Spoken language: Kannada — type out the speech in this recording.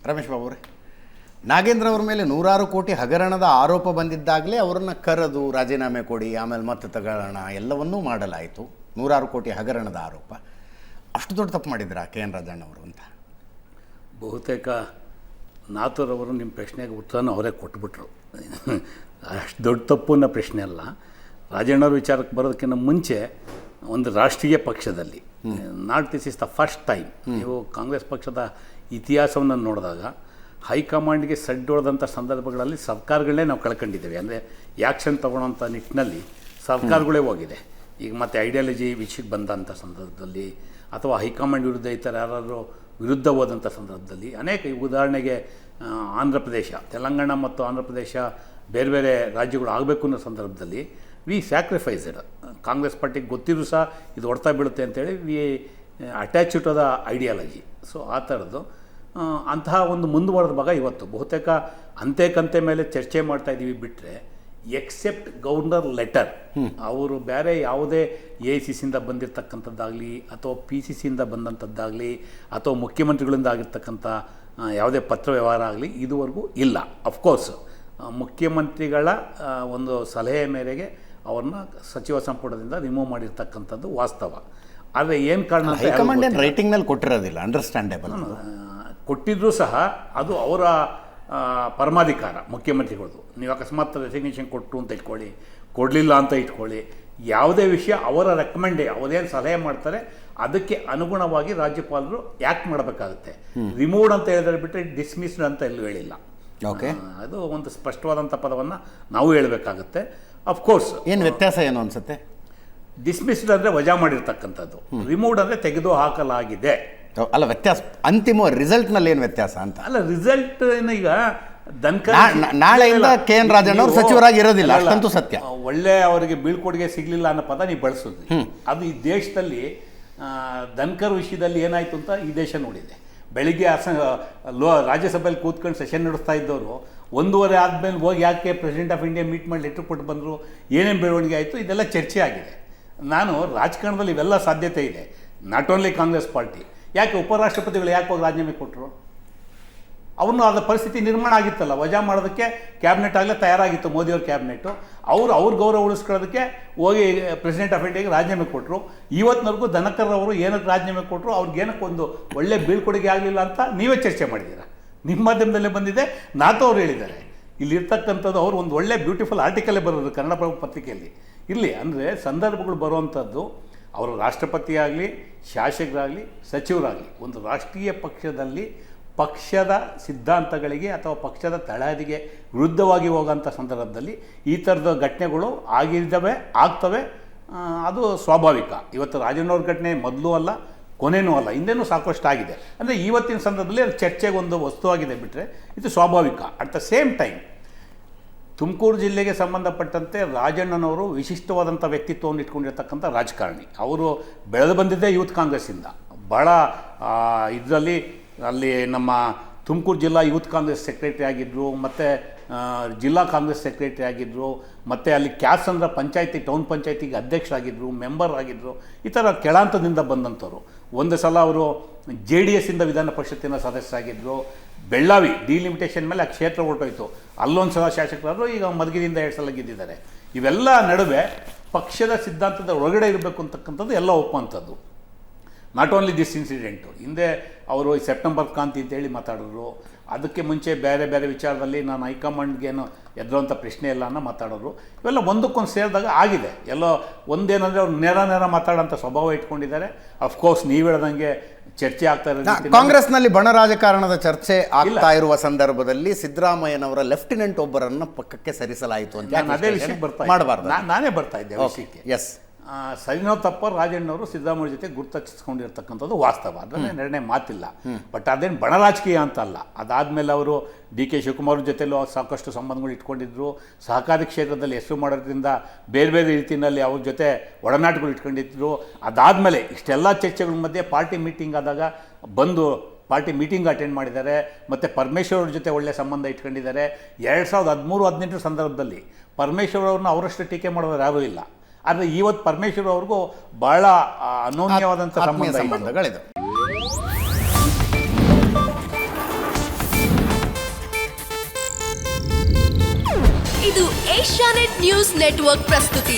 ರಮೇಶ್ ಬಾಬು ಅವರೇ, ನಾಗೇಂದ್ರ ಅವ್ರ ಮೇಲೆ 100 ಕೋಟಿ ಹಗರಣದ ಆರೋಪ ಬಂದಿದ್ದಾಗಲೇ ಅವರನ್ನು ಕರೆದು ರಾಜೀನಾಮೆ ಕೊಡಿ, ಆಮೇಲೆ ಮತ್ತೆ ತಗೊಳ್ಳೋಣ ಎಲ್ಲವನ್ನೂ ಮಾಡಲಾಯಿತು. 100 ಕೋಟಿ ಹಗರಣದ ಆರೋಪ. ಅಷ್ಟು ದೊಡ್ಡ ತಪ್ಪು ಮಾಡಿದ್ರ ಕೆ ಎನ್ ರಾಜಣ್ಣವರು ಅಂತ? ಬಹುತೇಕ ನಾಥೂರವರು ನಿಮ್ಮ ಪ್ರಶ್ನೆಗೆ ಉತ್ತರನ ಅವರೇ ಕೊಟ್ಬಿಟ್ರು. ಅಷ್ಟು ದೊಡ್ಡ ತಪ್ಪು ಅನ್ನೋ ಪ್ರಶ್ನೆ ಅಲ್ಲ. ರಾಜಣ್ಣವ್ರ ವಿಚಾರಕ್ಕೆ ಬರೋದಕ್ಕಿಂತ ಮುಂಚೆ ಒಂದು ರಾಷ್ಟ್ರೀಯ ಪಕ್ಷದಲ್ಲಿ not this is the first time. ನೀವು ಕಾಂಗ್ರೆಸ್ ಪಕ್ಷದ ಇತಿಹಾಸವನ್ನು ನೋಡಿದಾಗ ಹೈಕಮಾಂಡ್ಗೆ ಸಡ್ಡು ಹೊಡೆದಂಥ ಸಂದರ್ಭಗಳಲ್ಲಿ ಸರ್ಕಾರಗಳನ್ನೇ ನಾವು ಕಳ್ಕೊಂಡಿದ್ದೇವೆ. ಅಂದರೆ ಆ್ಯಕ್ಷನ್ ತೊಗೊಳ್ಳೋಂಥ ನಿಟ್ಟಿನಲ್ಲಿ ಸರ್ಕಾರಗಳೇ ಹೋಗಿದೆ. ಈಗ ಮತ್ತೆ ಐಡಿಯಾಲಜಿ ವಿಷಯಕ್ಕೆ ಬಂದಂಥ ಸಂದರ್ಭದಲ್ಲಿ ಅಥವಾ ಹೈಕಮಾಂಡ್ ವಿರುದ್ಧ ಈ ಥರ ಯಾರಾದರೂ ವಿರುದ್ಧ ಹೋದಂಥ ಸಂದರ್ಭದಲ್ಲಿ ಅನೇಕ, ಉದಾಹರಣೆಗೆ ಆಂಧ್ರ ಪ್ರದೇಶ, ತೆಲಂಗಾಣ ಮತ್ತು ಆಂಧ್ರ ಪ್ರದೇಶ ಬೇರೆ ಬೇರೆ ರಾಜ್ಯಗಳು ಆಗಬೇಕು ಅನ್ನೋ ಸಂದರ್ಭದಲ್ಲಿ ವಿ ಸ್ಯಾಕ್ರಿಫೈಸ್ಡ್. ಕಾಂಗ್ರೆಸ್ ಪಾರ್ಟಿಗೆ ಗೊತ್ತಿದ್ರು ಸಹ ಇದು ಹೊಡ್ತಾ ಬೀಳುತ್ತೆ ಅಂತೇಳಿ we attach to the ideology. So ಆ ಥರದ್ದು ಅಂತಹ ಒಂದು ಮುಂದುವರೆದ ಭಾಗ ಇವತ್ತು ಬಹುತೇಕ ಅಂತೆ ಮೇಲೆ ಚರ್ಚೆ ಮಾಡ್ತಾಯಿದ್ದೀವಿ. ಬಿಟ್ಟರೆ ಎಕ್ಸೆಪ್ಟ್ ಗವರ್ನರ್ ಲೆಟರ್, ಅವರು ಬೇರೆ ಯಾವುದೇ AICCಯಿಂದ ಬಂದಿರತಕ್ಕಂಥದ್ದಾಗಲಿ ಅಥವಾ PCCಯಿಂದ ಬಂದಂಥದ್ದಾಗಲಿ ಅಥವಾ ಮುಖ್ಯಮಂತ್ರಿಗಳಿಂದ ಆಗಿರ್ತಕ್ಕಂಥ ಯಾವುದೇ ಪತ್ರ ವ್ಯವಹಾರ ಆಗಲಿ ಇದುವರೆಗೂ ಇಲ್ಲ. ಅಫ್ಕೋರ್ಸ್ ಮುಖ್ಯಮಂತ್ರಿಗಳ ಒಂದು ಸಲಹೆ ಮೇರೆಗೆ ಅವ್ರನ್ನ ಸಚಿವ ಸಂಪುಟದಿಂದ ರಿಮೂವ್ ಮಾಡಿರ್ತಕ್ಕಂಥದ್ದು ವಾಸ್ತವ. ಆದರೆ ಏನು ಕಾರಣ ಹೈಕಮಾಂಡ್ ರೈಟಿಂಗ್ನಲ್ಲಿ ಕೊಟ್ಟಿರೋದಿಲ್ಲ, ಅಂಡರ್ಸ್ಟ್ಯಾಂಡೇಬಲ್. ಕೊಟ್ಟಿದ್ರೂ ಸಹ ಅದು ಅವರ ಪರಮಾಧಿಕಾರ ಮುಖ್ಯಮಂತ್ರಿಗಳದು. ನೀವು ಅಕಸ್ಮಾತ್ ರೆಸಿಗ್ನೇಷನ್ ಕೊಟ್ಟರು ಅಂತ ಇಟ್ಕೊಳ್ಳಿ, ಕೊಡಲಿಲ್ಲ ಅಂತ ಇಟ್ಕೊಳ್ಳಿ, ಯಾವುದೇ ವಿಷಯ ಅವರ ಅವರೇನು ಸಲಹೆ ಮಾಡ್ತಾರೆ ಅದಕ್ಕೆ ಅನುಗುಣವಾಗಿ ರಾಜ್ಯಪಾಲರು ಯಾಕೆ ಮಾಡಬೇಕಾಗುತ್ತೆ. ರಿಮೂವ್ಡ್ ಅಂತ ಹೇಳಿದ್ರೆ ಬಿಟ್ಟರೆ ಡಿಸ್ಮಿಸ್ಡ್ ಅಂತ ಎಲ್ಲೂ ಹೇಳಿಲ್ಲ. ಓಕೆ, ಅದು ಒಂದು ಸ್ಪಷ್ಟವಾದಂಥ ಪದವನ್ನು ನಾವು ಹೇಳಬೇಕಾಗುತ್ತೆ. ಅಫ್ಕೋರ್ಸ್ ಏನು ವ್ಯತ್ಯಾಸ ಏನು ಅನಿಸುತ್ತೆ? ಡಿಸ್ಮಿಸ್ಡ್ ಅಂದರೆ ವಜಾ ಮಾಡಿರ್ತಕ್ಕಂಥದ್ದು, ರಿಮೂವ್ಡ್ ಅಂದರೆ ತೆಗೆದು ಹಾಕಲಾಗಿದೆ. ಅಲ್ಲ, ವ್ಯತ್ಯಾಸ ಅಂತಿಮ ರಿಸಲ್ಟ್ನಲ್ಲಿ ಏನು ವ್ಯತ್ಯಾಸ ಅಂತ? ಅಲ್ಲ, ರಿಸಲ್ಟ್ ಈಗ ನಾಳೆಯಿಂದ ಕೆ ಎನ್ ರಾಜಣ್ಣವ್ರು ಸಚಿವರಾಗಿ ಇರೋದಿಲ್ಲ, ಅಷ್ಟಂತೂ ಸತ್ಯ. ಒಳ್ಳೆ ಅವರಿಗೆ ಬೀಳ್ಕೊಡುಗೆ ಸಿಗಲಿಲ್ಲ ಅನ್ನೋ ಪದ ನೀವು ಬಳಸೋದು. ಅದು ಈ ದೇಶದಲ್ಲಿ ಧನ್ಕರ್ ವಿಷಯದಲ್ಲಿ ಏನಾಯಿತು ಅಂತ ಈ ದೇಶ ನೋಡಿದೆ. ಬೆಳಿಗ್ಗೆ ರಾಜ್ಯಸಭೆಯಲ್ಲಿ ಕೂತ್ಕೊಂಡು ಸೆಷನ್ ನಡೆಸ್ತಾ ಇದ್ದವರು 1:30 ಆದಮೇಲೆ ಹೋಗಿ ಯಾಕೆ ಪ್ರೆಸಿಡೆಂಟ್ ಆಫ್ ಇಂಡಿಯಾ ಮೀಟ್ ಮಾಡಿ ಲೆಟ್ರ್ ಕೊಟ್ಟು ಬಂದರು, ಏನೇನು ಬೆಳವಣಿಗೆ ಆಯಿತು, ಇದೆಲ್ಲ ಚರ್ಚೆ ಆಗಿದೆ. ನಾನು ರಾಜಕಾರಣದಲ್ಲಿ ಇವೆಲ್ಲ ಸಾಧ್ಯತೆ ಇದೆ. Not only Congress party. ಯಾಕೆ ಉಪರಾಷ್ಟ್ರಪತಿಗಳು ಯಾಕೆ ಹೋಗಿ ರಾಜೀನಾಮೆ ಕೊಟ್ಟರು? ಅವ್ರನ್ನೂ ಅದ ಪರಿಸ್ಥಿತಿ ನಿರ್ಮಾಣ ಆಗಿತ್ತಲ್ಲ, ವಜಾ ಮಾಡೋದಕ್ಕೆ ಕ್ಯಾಬಿನೆಟ್ ಆಗಲೇ ತಯಾರಾಗಿತ್ತು ಮೋದಿಯವ್ರ ಕ್ಯಾಬಿನೆಟ್ಟು. ಅವ್ರ ಗೌರವ ಉಳಿಸ್ಕೊಳ್ಳೋದಕ್ಕೆ ಹೋಗಿ ಪ್ರೆಸಿಡೆಂಟ್ ಆಫ್ ಇಂಡಿಯಾಗೆ ರಾಜೀನಾಮೆ ಕೊಟ್ಟರು. ಇವತ್ತಿನವರೆಗೂ ಧನಕರ್ ಅವರು ಏನಕ್ಕೆ ರಾಜೀನಾಮೆ ಕೊಟ್ಟರು, ಅವ್ರಿಗೇನಕ್ಕೆ ಒಂದು ಒಳ್ಳೆ ಬೀಳ್ಕೊಡುಗೆ ಆಗಲಿಲ್ಲ ಅಂತ ನೀವೇ ಚರ್ಚೆ ಮಾಡಿದ್ದೀರಾ. ನಿಮ್ಮ ಮಾಧ್ಯಮದಲ್ಲೇ ಬಂದಿದೆ, ನಾಥೋ ಅವ್ರು ಹೇಳಿದ್ದಾರೆ. ಇಲ್ಲಿರ್ತಕ್ಕಂಥದ್ದು ಅವರು ಒಂದು ಒಳ್ಳೆ ಬ್ಯೂಟಿಫುಲ್ ಆರ್ಟಿಕಲೇ ಬರೋದು ಕನ್ನಡ ಪತ್ರಿಕೆಯಲ್ಲಿ. ಇಲ್ಲಿ ಅಂದರೆ ಸಂದರ್ಭಗಳು ಬರುವಂಥದ್ದು ಅವರು ರಾಷ್ಟ್ರಪತಿ ಆಗಲಿ, ಶಾಸಕರಾಗಲಿ, ಸಚಿವರಾಗಲಿ ಒಂದು ರಾಷ್ಟ್ರೀಯ ಪಕ್ಷದಲ್ಲಿ ಪಕ್ಷದ ಸಿದ್ಧಾಂತಗಳಿಗೆ ಅಥವಾ ಪಕ್ಷದ ತಳಹದಿಗೆ ವಿರುದ್ಧವಾಗಿ ಹೋಗೋಂಥ ಸಂದರ್ಭದಲ್ಲಿ ಈ ಥರದ ಘಟನೆಗಳು ಆಗ್ತವೆ. ಅದು ಸ್ವಾಭಾವಿಕ. ಇವತ್ತು ರಾಜಣ್ಣವ್ರ ಘಟನೆ ಮೊದಲು ಅಲ್ಲ, ಕೊನೆಯೂ ಅಲ್ಲ, ಹಿಂದೆನೂ ಸಾಕಷ್ಟು ಆಗಿದೆ. ಅಂದರೆ ಇವತ್ತಿನ ಸಂದರ್ಭದಲ್ಲಿ ಅದು ಚರ್ಚೆಗೆ ಒಂದು ವಸ್ತುವಾಗಿದೆ. ಬಿಟ್ಟರೆ ಇದು ಸ್ವಾಭಾವಿಕ. At the same time Tumakuru ಜಿಲ್ಲೆಗೆ ಸಂಬಂಧಪಟ್ಟಂತೆ ರಾಜಣ್ಣನವರು ವಿಶಿಷ್ಟವಾದಂಥ ವ್ಯಕ್ತಿತ್ವವನ್ನು ಇಟ್ಕೊಂಡಿರ್ತಕ್ಕಂಥ ರಾಜಕಾರಣಿ. ಅವರು ಬೆಳೆದು ಬಂದಿದ್ದೇ ಯೂತ್ ಕಾಂಗ್ರೆಸ್ಸಿಂದ. ಭಾಳ ಇದರಲ್ಲಿ ಅಲ್ಲಿ ನಮ್ಮ ತುಮಕೂರು ಜಿಲ್ಲಾ ಯೂತ್ ಕಾಂಗ್ರೆಸ್ ಸೆಕ್ರೆಟರಿ ಆಗಿದ್ದರು, ಮತ್ತು ಜಿಲ್ಲಾ ಕಾಂಗ್ರೆಸ್ ಸೆಕ್ರೆಟರಿ ಆಗಿದ್ದರು, ಮತ್ತು ಅಲ್ಲಿ ಕ್ಯಾಸಂದ್ರ ಪಂಚಾಯತಿ ಟೌನ್ ಪಂಚಾಯತಿಗೆ ಅಧ್ಯಕ್ಷರಾಗಿದ್ದರು, ಮೆಂಬರ್ ಆಗಿದ್ದರು. ಈ ಥರ ಕೆಳಹಂತದಿಂದ ಬಂದಂಥವ್ರು. ಒಂದು ಸಲ ಅವರು JDS ಇಂದ ವಿಧಾನ ಪರಿಷತ್ತಿನ ಸದಸ್ಯರಾಗಿದ್ದರು. ಬೆಳ್ಳಾವಿ ಡಿಲಿಮಿಟೇಷನ್ ಮೇಲೆ ಆ ಕ್ಷೇತ್ರ ಹೊರಟೋಯ್ತು, ಅಲ್ಲೊಂದು ಸಲ ಶಾಸಕರಾದರು. ಈಗ ಮಧುಗಿರಿಯಿಂದ 2 ಸಲ ಗೆದ್ದಿದ್ದಾರೆ. ಇವೆಲ್ಲ ನಡುವೆ ಪಕ್ಷದ ಸಿದ್ಧಾಂತದ ಒಳಗಡೆ ಇರಬೇಕು ಅಂತಕ್ಕಂಥದ್ದು ಎಲ್ಲ ಒಪ್ಪುವಂಥದ್ದು. Not only this incident. ಹಿಂದೆ ಅವರು ಸೆಪ್ಟೆಂಬರ್ ಕ್ರಾಂತಿ ಅಂತೇಳಿ ಮಾತಾಡಿದ್ರು. ಅದಕ್ಕೆ ಮುಂಚೆ ಬೇರೆ ಬೇರೆ ವಿಚಾರದಲ್ಲಿ ನಾನು ಹೈಕಮಾಂಡ್ಗೇನು ಎದುರುವಂಥ ಪ್ರಶ್ನೆ ಇಲ್ಲ ಅನ್ನೋ ಮಾತಾಡೋರು. ಇವೆಲ್ಲ ಒಂದಕ್ಕೊಂದು ಸೇರಿದಾಗ ಆಗಿದೆ. ಎಲ್ಲೋ ಒಂದೇನಂದರೆ ಅವ್ರು ನೇರ ಮಾತಾಡೋಂಥ ಸ್ವಭಾವ ಇಟ್ಕೊಂಡಿದ್ದಾರೆ. ಅಫ್ಕೋರ್ಸ್ ನೀವು ಹೇಳ್ದಂಗೆ ಚರ್ಚೆ ಆಗ್ತಾ ಇರೋದು ಕಾಂಗ್ರೆಸ್ನಲ್ಲಿ ಬಣ ರಾಜಕಾರಣದ ಚರ್ಚೆ ಆಗ್ತಾ ಇರುವ ಸಂದರ್ಭದಲ್ಲಿ ಸಿದ್ದರಾಮಯ್ಯನವರ ಲೆಫ್ಟಿನೆಂಟ್ ಒಬ್ಬರನ್ನು ಪಕ್ಕಕ್ಕೆ ಸರಿಸಲಾಯಿತು ಅಂತ ನಾನು ಅದೇ ವಿಷಯಕ್ಕೆ ನಾನೇ ಬರ್ತಾ ಇದ್ದೆ ವಿಷಯಕ್ಕೆ. ಎಸ್, ಸರಿನೋ ತಪ್ಪೋ ರಾಜಣ್ಣವರು ಸಿದ್ದರಾಮಯ್ಯ ಜೊತೆ ಗುರುತಿಸ್ಕೊಂಡಿರ್ತಕ್ಕಂಥದ್ದು ವಾಸ್ತವ. ಅದನ್ನೇ ನಿರ್ಣಯ ಮಾತಿಲ್ಲ. ಬಟ್ ಅದೇನು ಬಣ ರಾಜಕೀಯ ಅಂತ ಅಲ್ಲ. ಅದಾದಮೇಲೆ ಅವರು DK ಶಿವಕುಮಾರ್ ಜೊತೆಲೂ ಸಾಕಷ್ಟು ಸಂಬಂಧಗಳು ಇಟ್ಕೊಂಡಿದ್ರು. ಸಹಕಾರಿ ಕ್ಷೇತ್ರದಲ್ಲಿ ಹೆಸರು ಮಾಡೋದ್ರಿಂದ ಬೇರೆ ಬೇರೆ ರೀತಿಯಲ್ಲಿ ಅವ್ರ ಜೊತೆ ಒಡನಾಟಗಳು ಇಟ್ಕೊಂಡಿದ್ರು. ಅದಾದಮೇಲೆ ಇಷ್ಟೆಲ್ಲ ಚರ್ಚೆಗಳ ಮಧ್ಯೆ ಪಾರ್ಟಿ ಮೀಟಿಂಗ್ ಆದಾಗ ಬಂದು ಪಾರ್ಟಿ ಮೀಟಿಂಗ್ ಅಟೆಂಡ್ ಮಾಡಿದ್ದಾರೆ. ಮತ್ತು ಪರಮೇಶ್ವರ್ ಅವ್ರ ಜೊತೆ ಒಳ್ಳೆಯ ಸಂಬಂಧ ಇಟ್ಕೊಂಡಿದ್ದಾರೆ. 2013-18 ಸಂದರ್ಭದಲ್ಲಿ ಪರಮೇಶ್ವರ್ ಅವ್ರನ್ನ ಅವರಷ್ಟು ಟೀಕೆ ಮಾಡೋರು ಯಾರೂ ಇಲ್ಲ. ಆದರೆ ಇವತ್ತು ಪರಮೇಶ್ವರ್ ಅವ್ರಿಗೂ ಭಾಳ ಅನೋನ್ಯವಾದಂಥ ಸಂಬಂಧಗಳಿದೆ. ಇದು ಏಷ್ಯಾನೆಟ್ ನ್ಯೂಸ್ ನೆಟ್ವರ್ಕ್ ಪ್ರಸ್ತುತಿ.